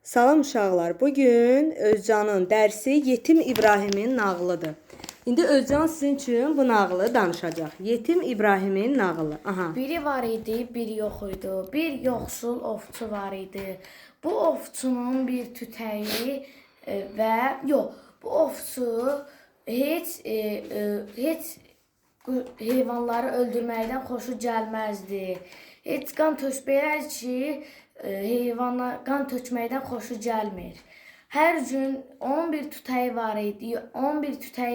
Salam uşaqlar. Bugün Özcanın dərsi Yetim İbrahimin nağılıdır. İndi Özcan sizin üçün bu nağılı danışacaq. Yetim İbrahimin nağılı. Aha. Biri var idi, biri yox idi. Bir yoxsul ovçu var idi. Bu ovçunun bir tütəyi bu ovçu heç heyvanları öldürməkdən xoşu gəlməzdi. Heç qan tökməyər ki, heyvana qan tökməkdən xoşu gəlmir. Hər gün onun bir tütəyi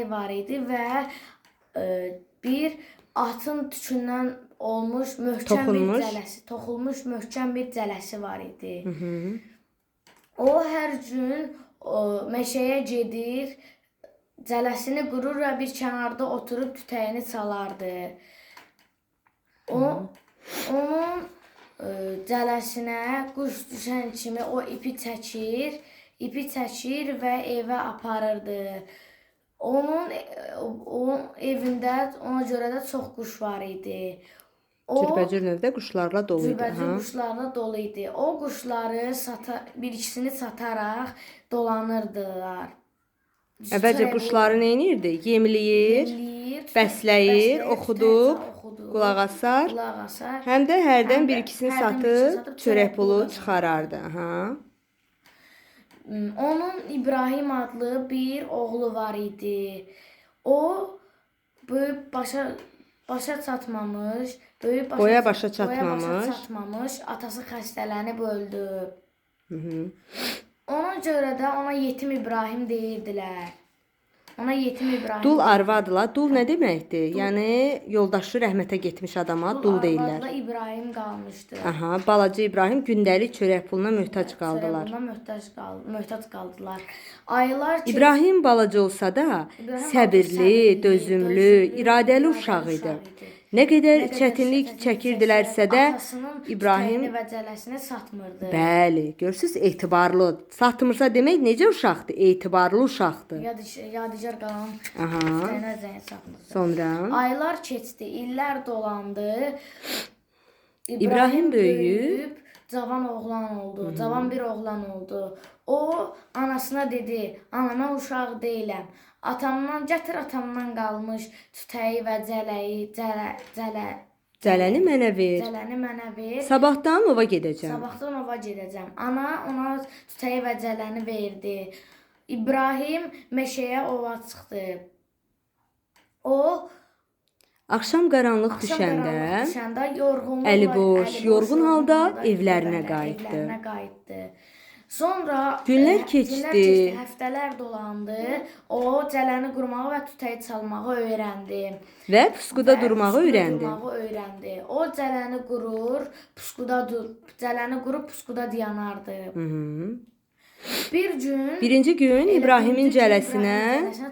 var idi və bir atın tükündən olmuş toxulmuş möhkəm bir cələsi var idi. O hər gün meşəyə gedir, cələsini qurur və bir kənarda oturub tütəyini çalardı. Onun cələsinə quş düşən kimi o ipi çəkir və evə aparırdı. Onun evində ona görə də çox quş var idi. Cürbəcür növdə quşlarla dolu idi. Quşlarla dolu idi. O quşları bir ikisini sataraq dolanırdılar. Əvvəlcə quşları nə edirdi? Yemləyir, bəsləyir, oxudub, qulaq asar. Həm də hərdən bir ikisini satıb çörək pulu çıxarardı. Onun İbrahim adlı bir oğlu var idi. O boya başa çatmamış, atası xəstələnib öldü. Ona görə də ona Yetim İbrahim deyirdilər. Ona Yetim İbrahim. Dul arvadla. Dul nə deməkdir? Yəni yoldaşı rəhmətə getmiş adama dul deyirlər. Arvadla İbrahim qalmışdı. Aha, balaca İbrahim gündəlik çörək puluna möhtac qaldılar. Möhtac qaldılar. Aylar İbrahim balaca olsa da səbirli, dözümlü, iradəli uşaq idi. Nə qədər çətinlik çəkirdilərsə də İbrahim və cələsini satmırdı. Bəli, görürsüz, etibarlı. Satmırsa demək necə uşaqdır? Etibarlı uşaqdır. Yadigar qalan satmırdı. Sonra aylar keçdi, illər dolandı. İbrahim böyüyüb cavan oğlan oldu. Cavan bir oğlan oldu. O anasına dedi: "Ana, mən uşaq deyiləm. Atamdan qalmış tütəyi və cələni mənə ver. Sabahdan ova gedəcəm. Ana ona tütəyi və cələni verdi. İbrahim meşəyə ova çıxdı. O Axşam qaranlıq düşəndə əli boş, yorğun halda evlərinə qayıtdı. Sonra günlər keçdi, həftələr dolandı. O cələni qurmağı və tütəyi çalmağı öyrəndi və puskuda durmağı öyrəndi. O cələni qurub puskuda dayanardı. Birinci gün İbrahimin cələsinə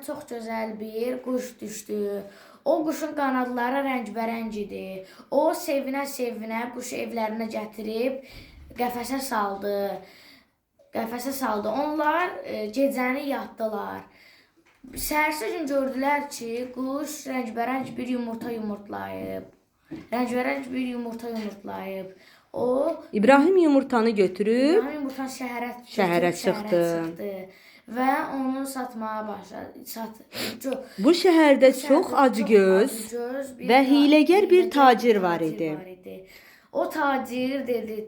çox gözəl bir quş düşdü. O quşun qanadları rəngbərəng idi. O sevinə-sevinə quşu evlərinə gətirib qəfəsə saldı. Onlar gecəni yatdılar. Səhərsi gün gördülər ki, quş rəngbərəng bir yumurta yumurtlayıb. İbrahim yumurtanı götürüb şəhərə çıxdı. Və onu satmağa başladı. Bu şəhərdə çox acgöz və hiləgər bir tacir var idi. O tacir dedi.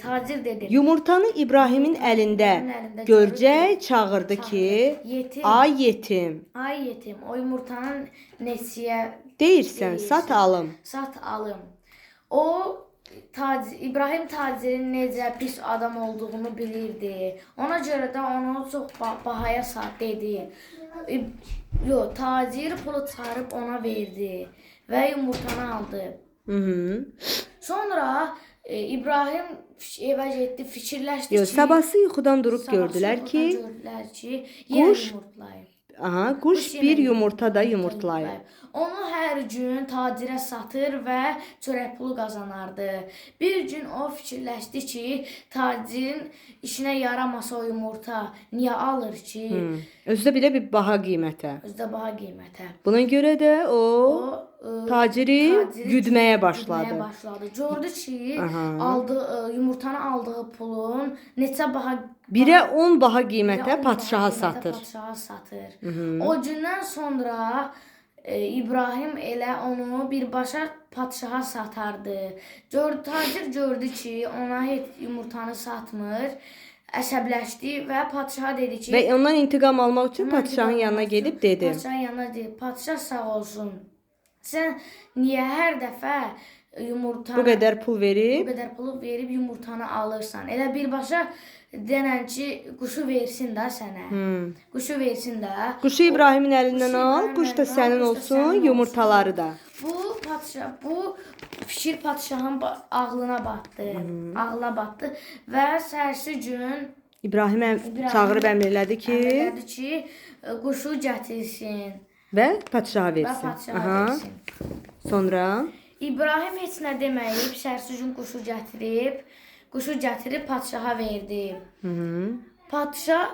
Yumurtanı İbrahimin əlində görcək çağırdı ki, ay yetim. O yumurtanın neçəyə deyirsən, sat alım. İbrahim tacirin necə pis adam olduğunu bilirdi. Ona görə də onu çox bahaya dedi. Tacir pulu çıxarıb ona verdi və yumurtanı aldı. Sonra İbrahim evə getdi, fikirləşdi ki, sabahsı yuxudan durub gördülər ki, quş bir yumurta da yumurtlayıb. Onu hər gün tacirə satır və çörək pulu qazanardı. Bir gün o fikirləşdi ki, tacirin işinə yaramasa o yumurta niyə alır ki? Özdə bir də bir baha qiymətə. Buna görə də o taciri güdməyə başladı. Gördü ki, Aha. yumurtanı aldığı pulun neçə baha 1-ə 10 baha birə qiymətə 10 padşaha baha satır. Padşaha satır. O gündən sonra İbrahim elə onu birbaşa padşaha satardı. Tacir gördü ki, ona heç yumurtanı satmır. Əsəbləşdi və padşaha dedi ki, Və ondan intiqam almaq üçün padşahın yanına gedib dedi. Padşahın yanına dedi, padşah sağ olsun. Sən niyə hər dəfə yumurtanı Bu qədər pul verib pulu verib yumurtanı alırsan? Elə birbaşa denən ki, quşu versin də sənə. Quşu versin də. Quşu İbrahimin əlindən al, İbrahimin quş da əlindən al, sənin quş da olsun, sənin olsun. yumurtaları da. Bu fikir padşahın ağlına batdı. Ağlına batdı və səhərsi gün İbrahim çağırıb əmr elədi ki, quşu gətirsin və padşaha və versin. padşaha versin. Sonra İbrahim heç nə deməyib, səhərsi gün quşu gətirib padşaha verdi. Padşah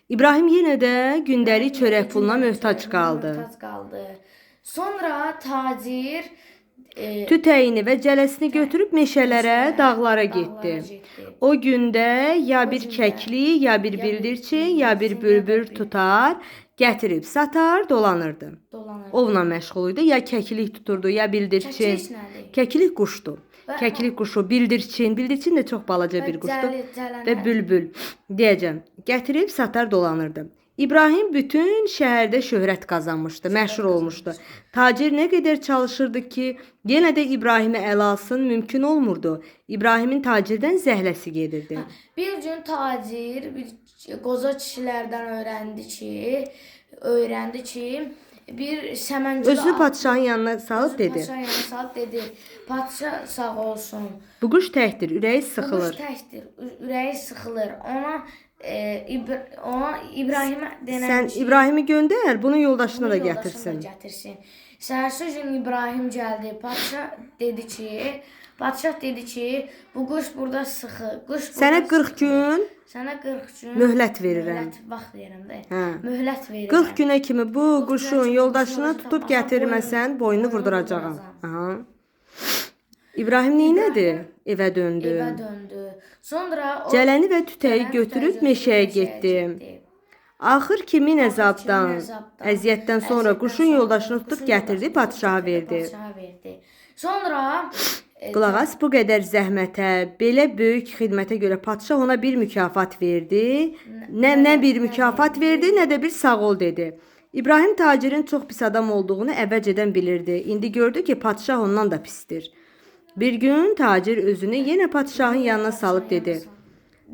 İbrahim yenə də gündəlik çörək puluna möhtac qaldı. Sonra tacir Tütəyini və cələsini götürüb meşələrə, dağlara getdi. O gündə ya bir kəklik, ya bir bildirçin, ya bir bülbül tutar, gətirib satar, dolanırdı. Ovla məşğul idi. Ya kəklik tuturdu, ya bildirçin. Kəklik quşdur. Kəklik quşu, bildirçin də çox balaca bir quşdur və bülbül deyəcəm. Gətirib satar, dolanırdı. İbrahim bütün şəhərdə şöhrət qazanmışdı, məşhur olmuşdu. Tacir nə qədər çalışırdı ki, yenə də İbrahimi ələ alsın, mümkün olmurdu. İbrahimin tacirdən zəhləsi gedirdi. Bir gün tacir qoca kişilərdən öyrəndi ki, bir səməncül Özünü padşahın yanına salıb dedi. Padşah sağ olsun. Bu quş təkdir, ürəyi sıxılır. Ürəyi sıxılır. Ona İbrahimə denən Sən İbrahimi göndər, bunun yoldaşını da gətirsin. Səhərsi gün İbrahim gəldi. Padşah dedi ki, bu quş burada sıxır. Sənə 40 gün möhlət verirəm. Vaxt verirəm də. Möhlət verirəm. 40 günə kimi bu quşun yoldaşını tutub gətirməsən, boynunu vurduracağam. İbrahim neynədi? Evə döndü. Sonra Cələni və tütəyi götürüb meşəyə getdi. Axır ki, min əzabdan, əziyyətdən sonra quşun yoldaşını tutub gətirdi, padşaha verdi. Sonra Qulaq as, bu qədər zəhmətə, belə böyük xidmətə görə padşah ona bir mükafat verdi. Nə bir mükafat verdi, nə də bir sağ ol dedi. İbrahim tacirin çox pis adam olduğunu əvvəlcədən bilirdi. İndi gördü ki, padşah ondan da pisdir. Bir gün tacir özünü yenə padşahın yanına salıb dedi.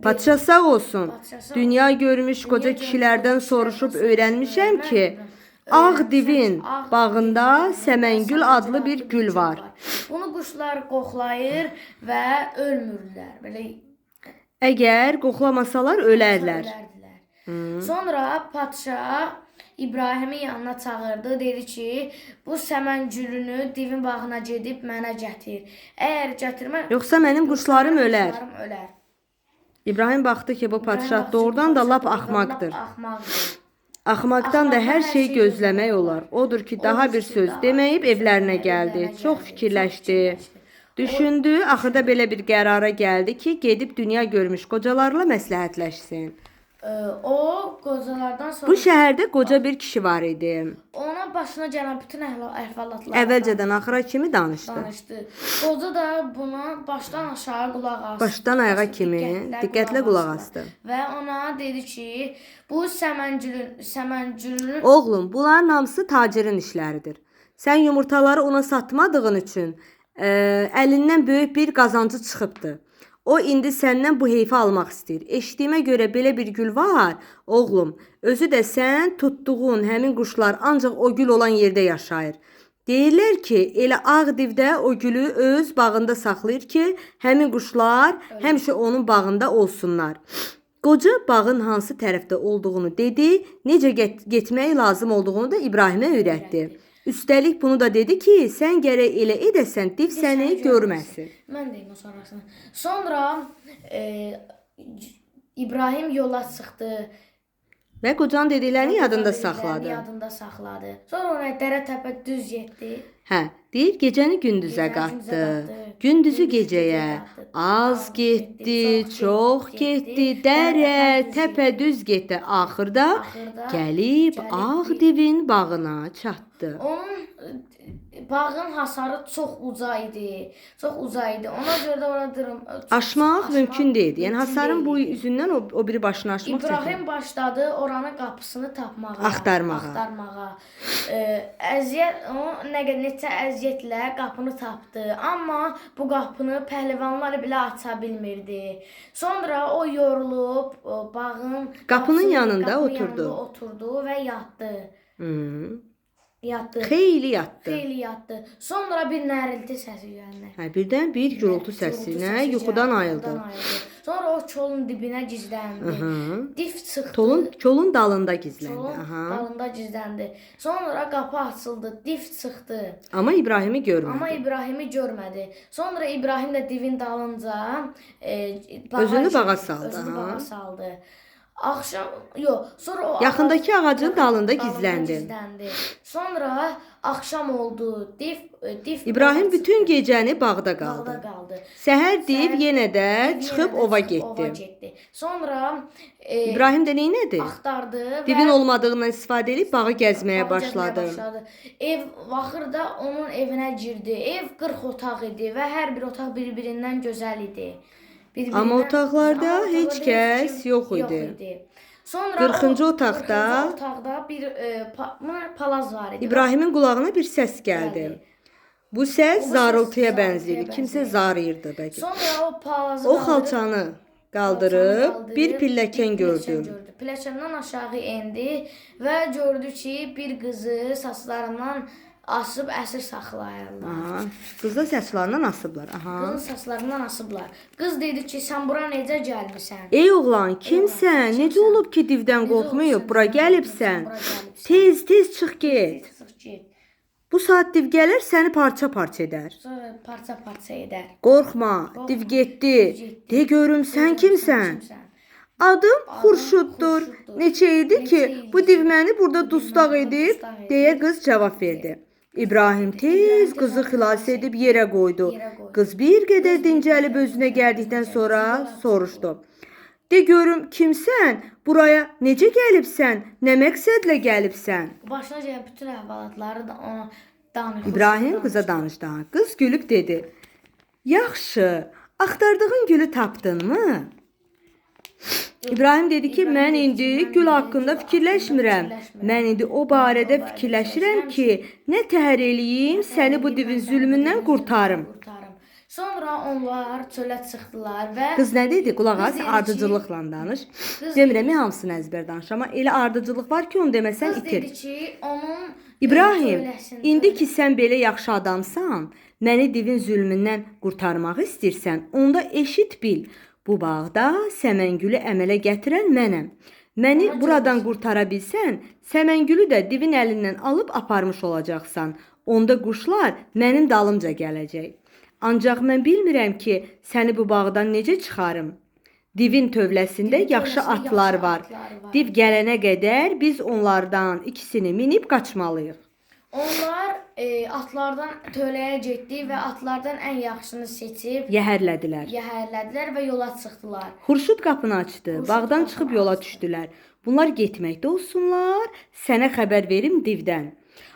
Padşah sağ olsun. Dünya görmüş qoca kişilərdən soruşub öyrənmişəm ki, Ağ divin bağında Səməngül adlı bir gül var. Bunu quşlar qoxlayır və ölmürlər. Əgər qoxlamasalar ölərlər. Sonra padşah İbrahimi yanına çağırdı, dedi ki, bu səməngülünü divin bağına gedib mənə gətir. Əgər gətirmə, yoxsa mənim quşlarım ölər. İbrahim baxdı ki, bu padşah doğrudan da lap axmaqdır. Axmaqdan da hər şey gözləmək olar. Odur ki, daha bir söz deməyib evlərinə gəldi. Çox fikirləşdi. Düşündü, axırda belə bir qərara gəldi ki, gedib dünya görmüş qocalarla məsləhətləşsin. O qocalardan sonra Bu şəhərdə qoca bir kişi var idi. Ona başına gələn bütün əhvalatları əvvəlcədən axıra kimi danışdı. Qoca da buna başdan aşağı qulaq asdı. Başdan ayağa kimi diqqətlə qulaq asdı. Və ona dedi ki, bu səməncülün Oğlum, bunların hamısı tacirin işləridir. Sən yumurtaları ona satmadığın üçün əlindən böyük bir qazancı çıxıbdı. O indi səndən bu heyfi almaq istəyir. Eşitdiyimə görə belə bir gül var. Oğlum, özü də sən tutduğun həmin quşlar ancaq o gül olan yerdə yaşayır. Deyirlər ki, elə Ağdivdə o gülü öz bağında saxlayır ki, həmin quşlar həmişə onun bağında olsunlar. Qoca bağın hansı tərəfdə olduğunu dedi, necə getmək lazım olduğunu da İbrahimə öyrətdi. Üstəlik bunu da dedi ki, sən gərək elə edəsən, div səni görməsin. Mən deyim o sonrasını. Sonra İbrahim yola çıxdı. Və qocanın dediklərini yadında saxladı. Sonra ona dərə təpə düz getdi. Hə, deyir gecəni gündüzə qatdı. Gündüzü gecəyə az getdi, çox getdi, dərə, təpə düz getdi. Axırda gəlib ağ divin bağına çatdı. Onun bağın hasarı çox uca idi. Çox uca idi. Ona görə də orada Aşmaq mümkün deyildi. Yəni hasarın bu üzündən o biri başını aşmaq İbrahim başladı oranın qapısını tapmağa, axtarmağa. Əziyyət, o neçə əziyyətlə qapını tapdı. Amma bu qapını pəhləvanlar belə aça bilmirdi. Sonra o yorulub bağın Qapının yanında qapının oturdu və yatdı. Yatdı. Xeyli yatdı. Xeyli yatdı. Sonra bir nərilti səsi gəldi. Hə, birdən bir gürültü səsinə yuxudan ayıldı. Sonra o kolun dibinə gizləndi. Div çıxdı. Kolun dalında gizləndi. Kolun dalında gizləndi. Sonra qapı açıldı. Div çıxdı. Amma İbrahimi görmədi. Sonra İbrahim də divin dalınca özünü bağa saldı. Axşam, sonra o yaxındakı ağacın dalında gizləndi. Sonra axşam oldu. Div İbrahim bütün gecəni bağda qaldı. Səhər div yenə də çıxıb ova getdi. Sonra İbrahim də nə etdi? Axtardı. Divin olmadığından istifadə edib bağı gəzməyə başladı. Ev vaxırda onun evinə girdi. Ev 40 otaq idi və hər bir otaq bir-birindən gözəl idi. Amma otaqlarda heç kəs yox idi. Sonra 40-cı otaqda bir palaz var idi. İbrahimin qulağına bir səs gəldi. Bu səs zarıltıya bənzəyirdi. Kimsə zarıyırdı bəlkə. Sonra o palazı xalçanı qaldırıb bir pilləkən gördü. Pilləkəndən aşağı endi və gördü ki, bir qızı saçlarından asıb əsir saxlayırlar. Qızı saçlarından asıblar. Qızın saçlarından asıblar. Qız dedi ki, sən bura necə gəlmisən? Ey oğlan, kimsən? Necə olub ki, divdən qorxmayıb bura gəlibsən? Tez çıx get. Bu saat div gələr, səni parça-parça edər. Sonra parça-parça edər. Qorxma, div getdi. De görüm, sən kimsən? Adım Xurşuddur. Neçə idi ki, bu div məni burada dustaq edib, deyə qız cavab verdi. İbrahim tez qızı xilas edib yerə qoydu. Qız bir qədər dincəlib özünə gəldikdən sonra soruşdu. De görüm, kimsən? Buraya necə gəlibsən? Nə məqsədlə gəlibsən? Başına gələn bütün əhvalatları da ona danışdı. İbrahim qıza danışdı. Qız gülüb dedi. Yaxşı, axtardığın gülü tapdınmı? İbrahim dedi ki, mən indi gül haqqında fikirləşmirəm. Mən indi o barədə fikirləşirəm ki, nə təhər eləyim, səni bu divin zülmündən qurtarım. Sonra onlar çölə çıxdılar və qız nə dedi? Qulaq as, ardıcıllıqla danış. Demirəm hamısını əzbər danış, amma elə ardıcılıq var ki, onu deməsən itir. Qız dedi ki, onun İbrahim, indi ki sən belə yaxşı adamsan, məni divin zülmündən qurtarmaq istəyirsən, onda eşit bil. Bu bağda səməngülü əmələ gətirən mənəm. Məni buradan qurtara bilsən, səməngülü də divin əlindən alıb aparmış olacaqsan. Onda quşlar mənim dalımca gələcək. Ancaq mən bilmirəm ki, səni bu bağdan necə çıxarım. Divin tövləsində yaxşı atlar var. Div gələnə qədər biz onlardan ikisini minib qaçmalıyıq. Onlar atlardan tövləyə getdi və atlardan ən yaxşısını seçib yəhərlədilər və yola çıxdılar. Xurşud qapını açdı, bağdan çıxıb yola düşdülər. Bunlar getməkdə olsunlar, sənə xəbər verim divdən.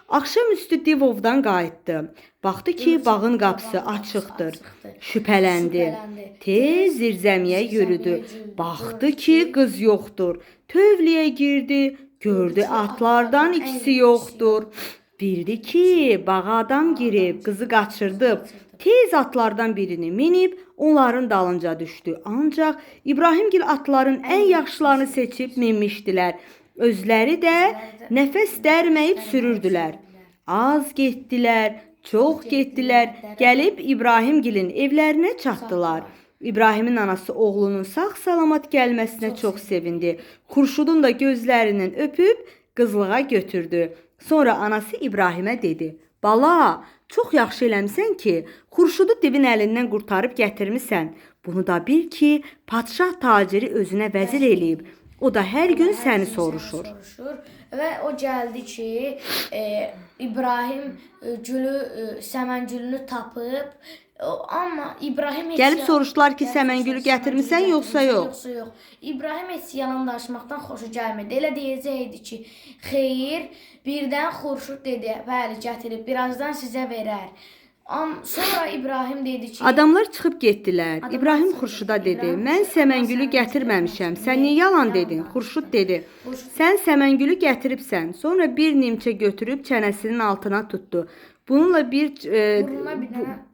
Axşam üstü div ovdan qayıtdı. Baxdı ki, bağın qapısı açıqdır. Şübhələndi. Tez zirzəmiyə yürüdü. Baxdı ki, qız yoxdur. Tövləyə girdi, gördü atlardan ikisi yoxdur. Bildi ki, bağa adam girib, qızı qaçırdıb. Tez atlardan birini minib, onların dalınca düşdü. Ancaq İbrahimgil atların ən yaxşılarını seçib minmişdilər. Özləri də nəfəs dərməyib sürürdülər. Az getdilər, çox getdilər, gəlib İbrahimgilin evlərinə çatdılar. İbrahimin anası oğlunun sağ-salamat gəlməsinə çox sevindi. Xurşudun da gözlərindən öpüb qızlığa götürdü. Sonra anası İbrahimə dedi, bala, çox yaxşı eləmsən ki, Xurşudu divin əlindən qurtarıb gətirmisən. Bunu da bil ki, padşah taciri özünə vəzir eləyib. O da hər gün səni soruşur. Və o gəldi ki, İbrahim səməngülünü tapıb, amma İbrahim Gəlib soruşdular ki, səməngülü gətirmisən yoxsa yox? Yox. İbrahim heç yalan danışmaqdan xoşu gəlmirdi. Elə deyəcəkdi ki, xeyr, birdən Xurşud dedi, bəli, gətirib, birazdan sizə verər. Sonra İbrahim dedi ki... Adamlar çıxıb getdilər. İbrahim Xurşuda dedi, mən səməngülü gətirməmişəm. Sən niyə yalan dedin? Xurşud dedi, sən səməngülü gətiribsən. Sonra bir nimçə götürüb çənəsinin altına tutdu. Bununla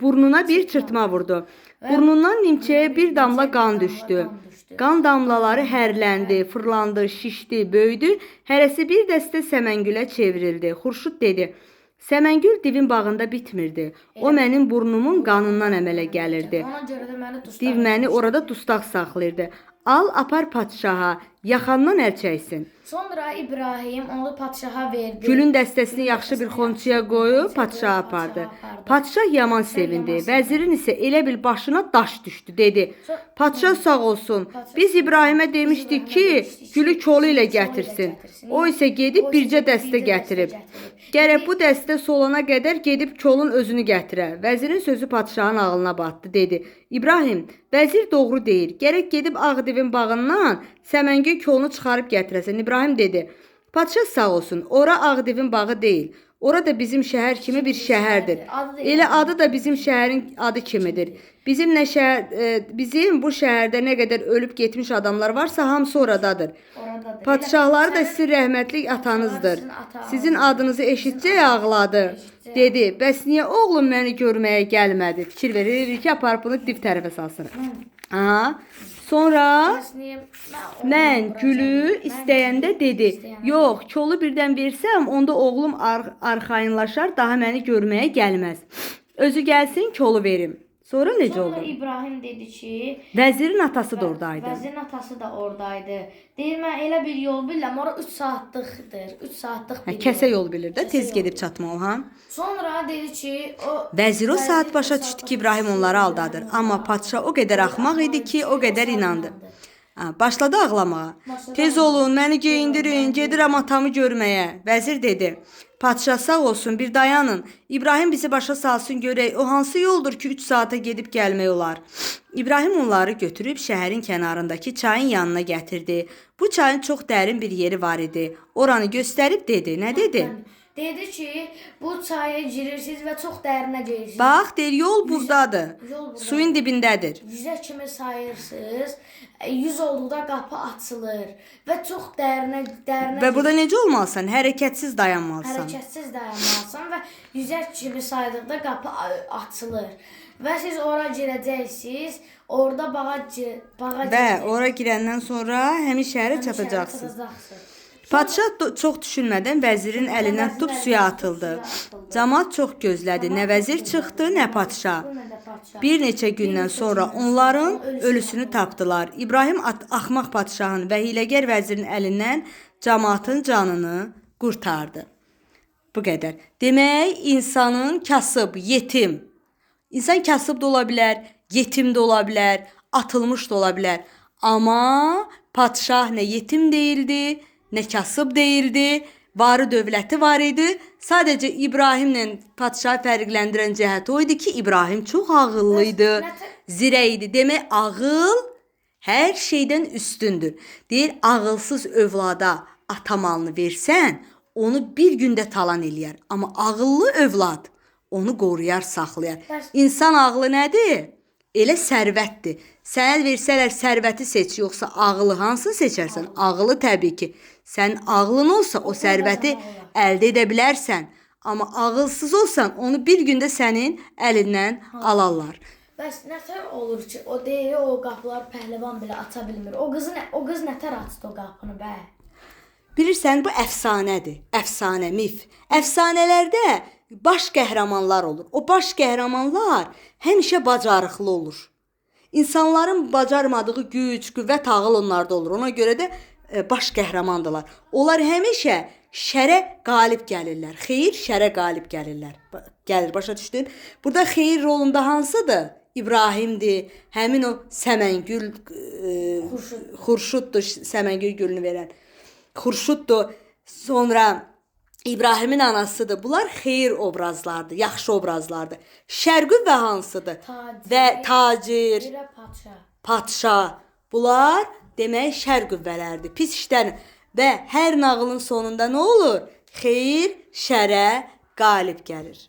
burnuna bir çırtma vurdu. Burnundan nimçəyə bir damla qan düşdü. Qan damlaları hərləndi, fırlandı, şişdi, böyüdü. Hərəsi bir dəstə səməngülə çevrildi. Xurşud dedi, səməngül divin bağında bitmirdi. O mənim burnumun qanından əmələ gəlirdi. Div məni orada dustaq saxlayırdı. Al, apar padşaha, yaxandan əl çəksin. Sonra İbrahim onu padşaha verdi. Gülün dəstəsini yaxşı bir xonçuya qoyub padşaha apardı. Padşah yaman sevindi. Vəzirin isə elə bil başına daş düşdü, dedi. Padşah sağ olsun. Biz İbrahimə demişdik ki, gülü kolu ilə gətirsin. O isə gedib bircə dəstə gətirib. Gərək bu dəstə solana qədər gedib kolun özünü gətirə. Vəzirin sözü padşahın ağlına batdı, dedi. İbrahim, vəzir doğru deyir. Gərək gedib Ağdivin bağından səməngül kolunu çıxarıb gətirəsən. İbrahim dedi, padşah sağ olsun, ora Ağdivin bağı deyil. Orada bizim şəhər kimi bir şəhərdir. Elə adı da bizim şəhərin adı kimidir. Bizim bu şəhərdə nə qədər ölüb getmiş adamlar varsa hamısı oradadır. Padşahları da sizin rəhmətlik atanızdır. Sizin adınızı eşitcək ağladı. Dedi, bəs niyə oğlum məni görməyə gəlmədi? Fikir verir ki, aparıb bunu div tərəfə salsın. Sonra mən gülü istəyəndə dedi, yox, kolu birdən versəm, onda oğlum arxayınlaşar, daha məni görməyə gəlməz. Özü gəlsin, kolu verim. Sonra necə oldu? Sonra İbrahim dedi ki... Vəzirin atası da oradaydı. Vəzirin atası da oradaydı. Deyir, mən elə bir yol bilirəm, ora 3 saatlıqdır. 3 saatlıq bir yol. Kəsə yol bilir də, tez gedib çatmalı, ha? Sonra dedi ki... Vəzir o saat başa düşdü ki, İbrahim onları aldadır. Amma padşah o qədər axmaq idi ki, o qədər inandı. Başladı ağlamağa. Tez olun, məni geyindirin, gedirəm atamı görməyə. Vəzir dedi. Padşah sağ olsun, bir dayanın. İbrahim bizi başa salsın görək. O hansı yoldur ki 3 saata gedib gəlmək olar? İbrahim onları götürüb şəhərin kənarındakı çayın yanına gətirdi. Bu çayın çox dərin bir yeri var idi. Oranı göstərib dedi. Nə dedi? Dedi ki, bu çaya girirsiniz və çox dərinə girirsiniz. Bax, deyir, yol buradadır. Suyun dibindədir. 100-ə kimi sayırsınız. 100 olduqda qapı açılır və çox dərinə və burada necə olmalısan? Hərəkətsiz dayanmalısan. Hərəkətsiz dayanmalısan və 100-ə kimi saydıqda qapı açılır. Və siz ora girəcəksiniz. Orada bağa və ora girəndən sonra həmin şəhərə çatacaqsınız. Padşah çox düşünmədən vəzirin əlindən tutub suya atıldı. Camaat çox gözlədi. Nə vəzir çıxdı, nə padşah. Bir neçə gündən sonra onların ölüsünü tapdılar. İbrahim axmaq padşahın və hiləgər vəzirin əlindən camaatın canını qurtardı. Bu qədər. Demək, insanın kasıb, yetim. İnsan kasıb da ola bilər, yetim də ola bilər, atılmış da ola bilər. Amma padşah nə yetim deyildi, nə kasıb deyildi, varı dövləti var idi. Sadəcə İbrahimlə padşahı fərqləndirən cəhət o idi ki, İbrahim çox ağıllı idi, zirə idi. Demək, ağıl hər şeydən üstündür. Deyir, ağılsız övlada ata malını versən, onu bir gündə talan eləyər. Amma ağıllı övlad onu qoruyar, saxlayar. İnsan ağlı nədir? Elə sərvətdir. Sənə versələr sərvəti seç, yoxsa ağılı hansını seçərsən? Ağılı təbii ki. Sən ağlın olsa o sərvəti əldə edə bilərsən. Amma ağılsız olsan onu bir gündə sənin əlindən alarlar. Bəs nətər olur ki, o deyir, o qapılar pəhləvan belə aça bilmir. O qız nətər açdı o qapını bə? Bilirsən, bu əfsanədir. Əfsanə, mif. Əfsanələrdə baş qəhrəmanlar olur. O baş qəhrəmanlar həmişə bacarıqlı olur. İnsanların bacarmadığı güc, qüvvət, ağıl onlarda olur. Ona görə də baş qəhrəmandırlar. Onlar həmişə şərə qalib gəlirlər. Xeyir şərə qalib gəlirlər. Gəlir, başa düşdün? Burada xeyir rolunda hansıdır? İbrahimdir, həmin o Səməngül Xurşuddur, Səməngül gülünü verən. Xurşuddur. Sonra İbrahimin anasıdır. Bunlar xeyir obrazlardır, yaxşı obrazlardır. Şər qüvvə hansıdır? Və tacir, padşah. Bunlar demək şər qüvvələrdir, pis işlər. Və hər nağılın sonunda nə olur? Xeyir şərə qalib gəlir.